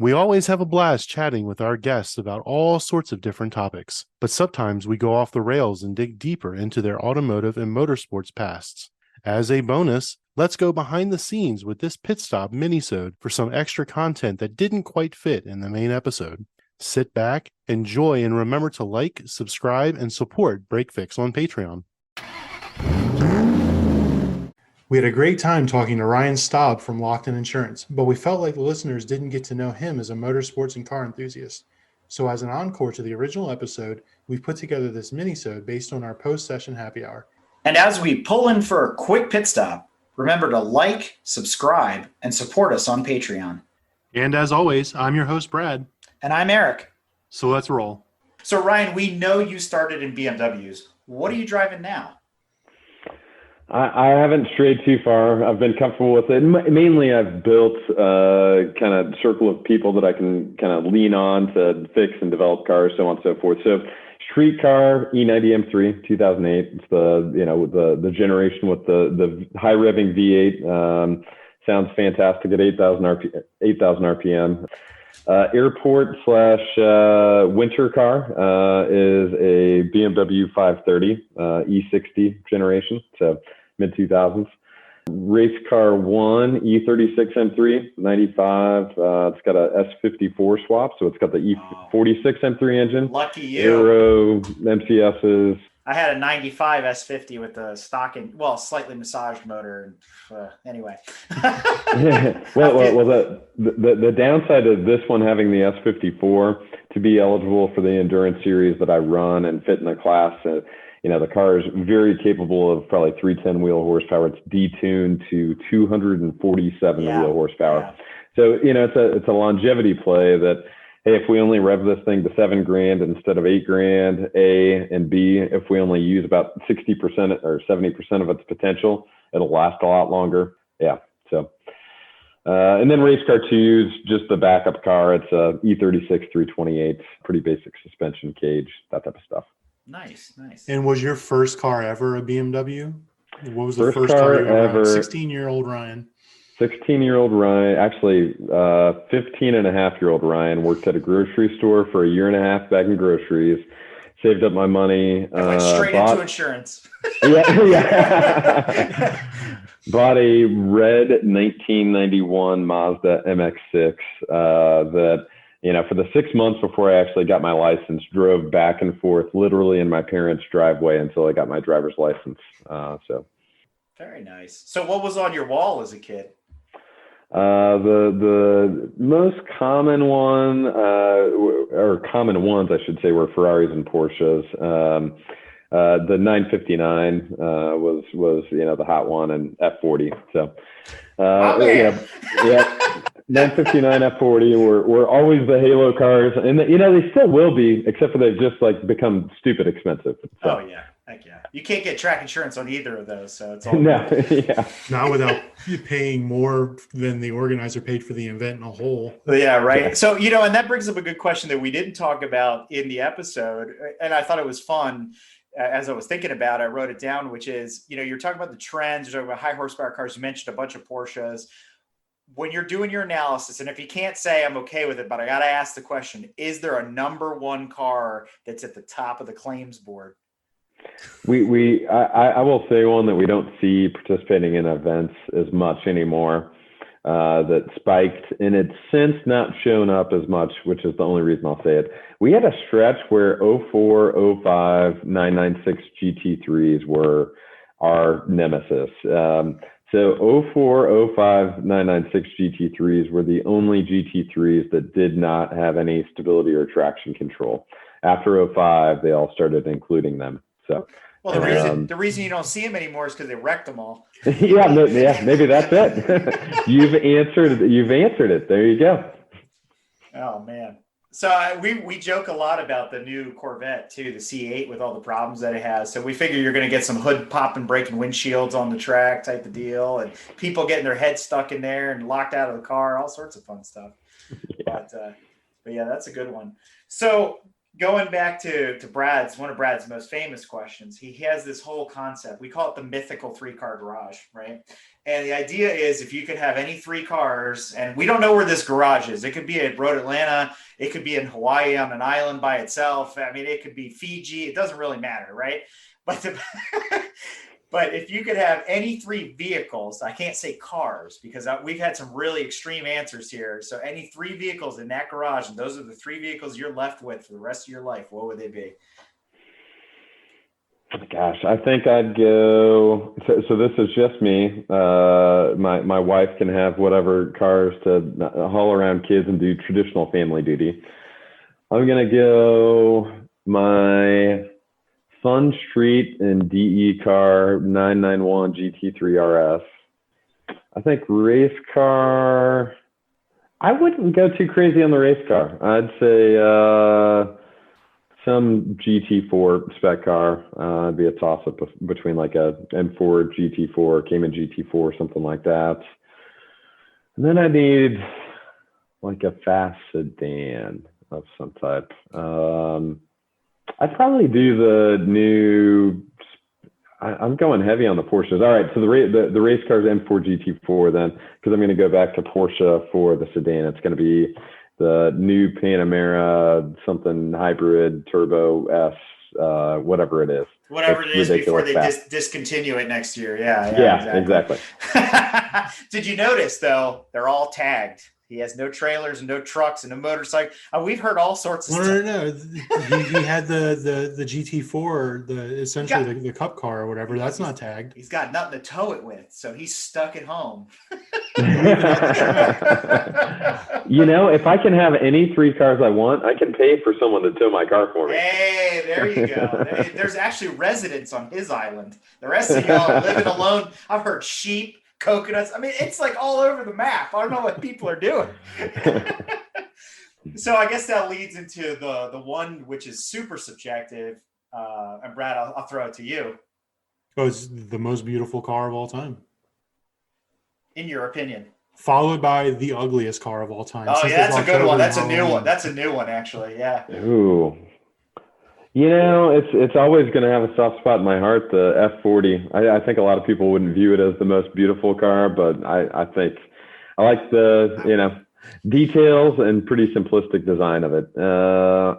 We always have a blast chatting with our guests about all sorts of different topics, but sometimes we go off the rails and dig deeper into their automotive and motorsports pasts. As a bonus, let's go behind the scenes with this pit stop minisode for some extra content that didn't quite fit in the main episode. Sit back, enjoy, and remember to like, subscribe, and support Break Fix on Patreon. We had a great time talking to Ryan Staub from Lockton Insurance, but we felt like the listeners didn't get to know him as a motorsports and car enthusiast. So as an encore to the original episode, we've put together this mini-sode based on our post-session happy hour. And as we pull in for a quick pit stop, remember to like, subscribe, and support us on Patreon. And as always, I'm your host, Brad. And I'm Eric. So let's roll. So Ryan, we know you started in BMWs. What are you driving now? I haven't strayed too far. I've been comfortable with it. Mainly, I've built a kind of circle of people that I can kind of lean on to fix and develop cars, so on and so forth. So, street car E90 M3, 2008. It's the generation with the high revving V8. Sounds fantastic at 8,000 RPM. Airport / winter car is a BMW 530 E60 generation, so mid 2000s. Race car one, E36 M3, 95. It's got a S54 swap, so it's got the E46 M3 engine. Lucky you. Aero MCSs. I had a 95 S50 with a slightly massaged motor. Anyway. Well, the downside of this one having the S54 to be eligible for the endurance series that I run and fit in the class, the car is very capable of probably 310 wheel horsepower. It's detuned to 247 wheel horsepower. Yeah. So, it's a longevity play that, hey, if we only rev this thing to $7,000 instead of $8,000, A, and B, if we only use about 60% or 70% of its potential, it'll last a lot longer. Yeah. So, and then race car two is just the backup car. It's a E36 328, pretty basic suspension cage, that type of stuff. Nice. And was your first car ever a BMW? What was the first car car you ever? ever? 16-year-old Ryan. 16-year-old Ryan, actually 15-and-a-half-year-old Ryan worked at a grocery store for a year and a half bagging groceries, saved up my money. Went straight into insurance. Yeah. Bought a red 1991 Mazda MX-6 that, for the 6 months before I actually got my license, drove back and forth literally in my parents' driveway until I got my driver's license. Very nice. So what was on your wall as a kid? The most common one, or common ones, I should say, were Ferraris and Porsches. The 959 was the hot one, and F40. So, 959 F40 were always the halo cars, and they still will be, except for they've just become stupid expensive. So. Oh yeah. Heck yeah. You can't get track insurance on either of those, so it's all Not without paying more than the organizer paid for the event in a whole. Yeah, right. Yeah. So, and that brings up a good question that we didn't talk about in the episode, and I thought it was fun. As I was thinking about it, I wrote it down, which is, you're talking about the trends, you're talking about high horsepower cars, you mentioned a bunch of Porsches. When you're doing your analysis, and if you can't say I'm okay with it, but I got to ask the question, is there a number one car that's at the top of the claims board? I will say one that we don't see participating in events as much anymore, that spiked, and it's since not shown up as much, which is the only reason I'll say it. We had a stretch where 04, 05, 996 GT3s were our nemesis. So 04, 05, 996 GT3s were the only GT3s that did not have any stability or traction control. After 05, they all started including them. So, well, the reason you don't see them anymore is because they wrecked them all. Maybe that's it. You've answered it. There you go. Oh man. So we joke a lot about the new Corvette too, the C8 with all the problems that it has. So we figure you're going to get some hood popping, breaking windshields on the track type of deal, and people getting their heads stuck in there and locked out of the car, all sorts of fun stuff. Yeah. But yeah, that's a good one. So going back to Brad's, one of Brad's most famous questions, he has this whole concept. We call it the mythical 3-car garage, right? And the idea is if you could have any 3 cars, and we don't know where this garage is. It could be at Road Atlanta. It could be in Hawaii on an island by itself. I mean, it could be Fiji. It doesn't really matter, right? But but if you could have any 3 vehicles, I can't say cars because we've had some really extreme answers here. So any 3 vehicles in that garage, and those are the 3 vehicles you're left with for the rest of your life, what would they be? Gosh, I think I'd go. So this is just me. My wife can have whatever cars to haul around kids and do traditional family duty. I'm gonna go my Fun Street and DE car 991 GT3 RS. I think race car. I wouldn't go too crazy on the race car. I'd say some GT4 spec car. It'd be a toss up between like a M4 GT4, Cayman GT4, something like that. And then I need like a fast sedan of some type. I'd probably do the new. I'm going heavy on the Porsches. All right, so the race car's M4 GT4 then, because I'm going to go back to Porsche for the sedan. It's going to be the new Panamera something hybrid turbo S, whatever it is. Whatever it is before they discontinue it next year. Yeah, exactly. Did you notice though? They're all tagged. He has no trailers and no trucks and no motorcycle. We've heard all sorts of stuff. No. He had the GT4, essentially the cup car or whatever. That's not tagged. He's got nothing to tow it with, so he's stuck at home. You know, if I can have any 3 cars I want, I can pay for someone to tow my car for me. Hey, there you go. There's actually residents on his island. The rest of y'all are living alone. I've heard sheep, coconuts. I mean, it's like all over the map. I don't know what people are doing. So I guess that leads into the one which is super subjective. And Brad, I'll throw it to you. Oh, it's the most beautiful car of all time. In your opinion. Followed by the ugliest car of all time. Oh, yeah, that's a good one. That's a new one. That's a new one, actually. Yeah. Ooh. You know, it's always going to have a soft spot in my heart, the F40. I think a lot of people wouldn't view it as the most beautiful car, but I think I like the, details and pretty simplistic design of it.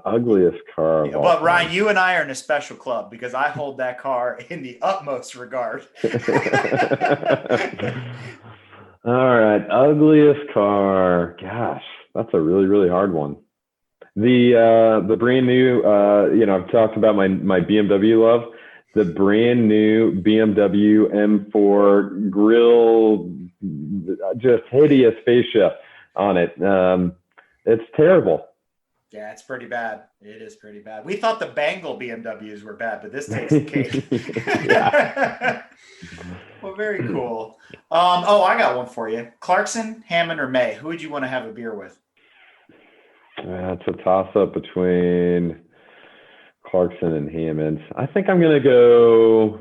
Ugliest car. Yeah, but Ryan, you and I are in a special club because I hold that car in the utmost regard. All right. Ugliest car. Gosh, that's a really, really hard one. The brand new, I've talked about my BMW love. The brand new BMW M4 grille, just hideous fascia on it. It's terrible. Yeah, it's pretty bad. It is pretty bad. We thought the Bangle BMWs were bad, but this takes the cake. Well, very cool. I got one for you. Clarkson, Hammond, or May? Who would you want to have a beer with? It's a toss-up between Clarkson and Hammond. I think I'm gonna go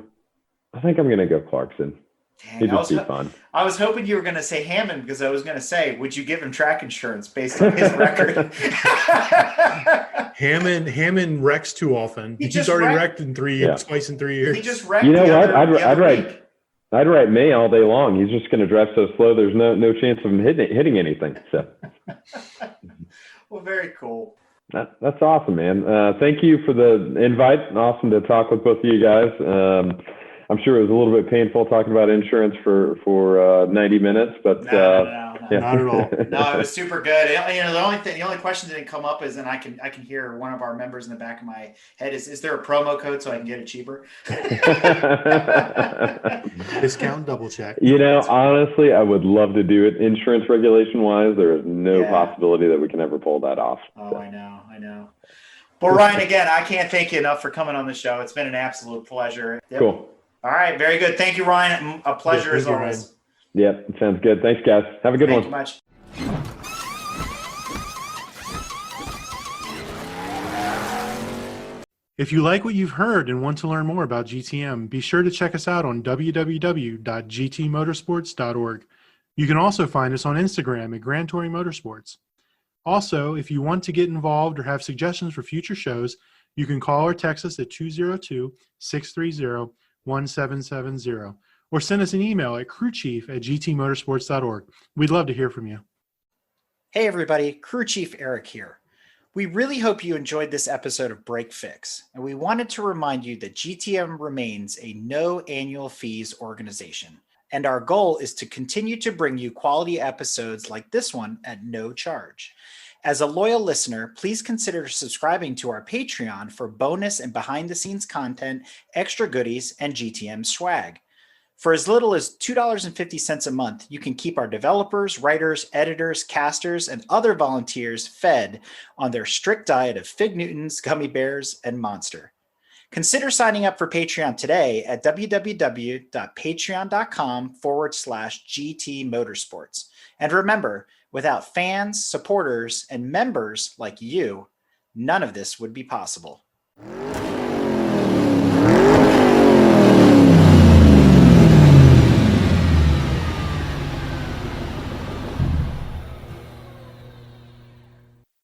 Clarkson. Dang, He'd just be fun. I was hoping you were going to say Hammond because I was going to say, would you give him track insurance based on his record? Hammond wrecks too often. He's already wrecked twice in 3 years. He just wrecked. You know what? I'd write May all day long. He's just going to drive so slow. There's no chance of him hitting anything. So. Well, very cool. That's awesome, man. Thank you for the invite. Awesome to talk with both of you guys. I'm sure it was a little bit painful talking about insurance for 90 minutes, but no, yeah. Not at all. No, it was super good. The only question that didn't come up is, and I can hear one of our members in the back of my head is there a promo code so I can get it cheaper? Discount double check. Honestly, I would love to do it. Insurance regulation wise, there is no possibility that we can ever pull that off. Oh, so. I know. Well, Ryan, again, I can't thank you enough for coming on the show. It's been an absolute pleasure. Yep. Cool. All right. Very good. Thank you, Ryan. A pleasure as always. Yep. Sounds good. Thanks, guys. Have a good one. Thank you much. If you like what you've heard and want to learn more about GTM, be sure to check us out on www.gtmotorsports.org. You can also find us on Instagram at Grand Touring Motorsports. Also, if you want to get involved or have suggestions for future shows, you can call or text us at 202-630-1770 or send us an email at crewchief@gtmotorsports.org. We'd love to hear from you. Hey everybody, Crew Chief Eric here. We really hope you enjoyed this episode of Break Fix, and we wanted to remind you that GTM remains a no annual fees organization, and our goal is to continue to bring you quality episodes like this one at no charge. As a loyal listener, please consider subscribing to our Patreon for bonus and behind-the-scenes content, extra goodies, and GTM swag. For as little as $2.50 a month, you can keep our developers, writers, editors, casters, and other volunteers fed on their strict diet of Fig Newtons, gummy bears, and Monster. Consider signing up for Patreon today at www.patreon.com/GT Motorsports. And remember, without fans, supporters, and members like you, none of this would be possible.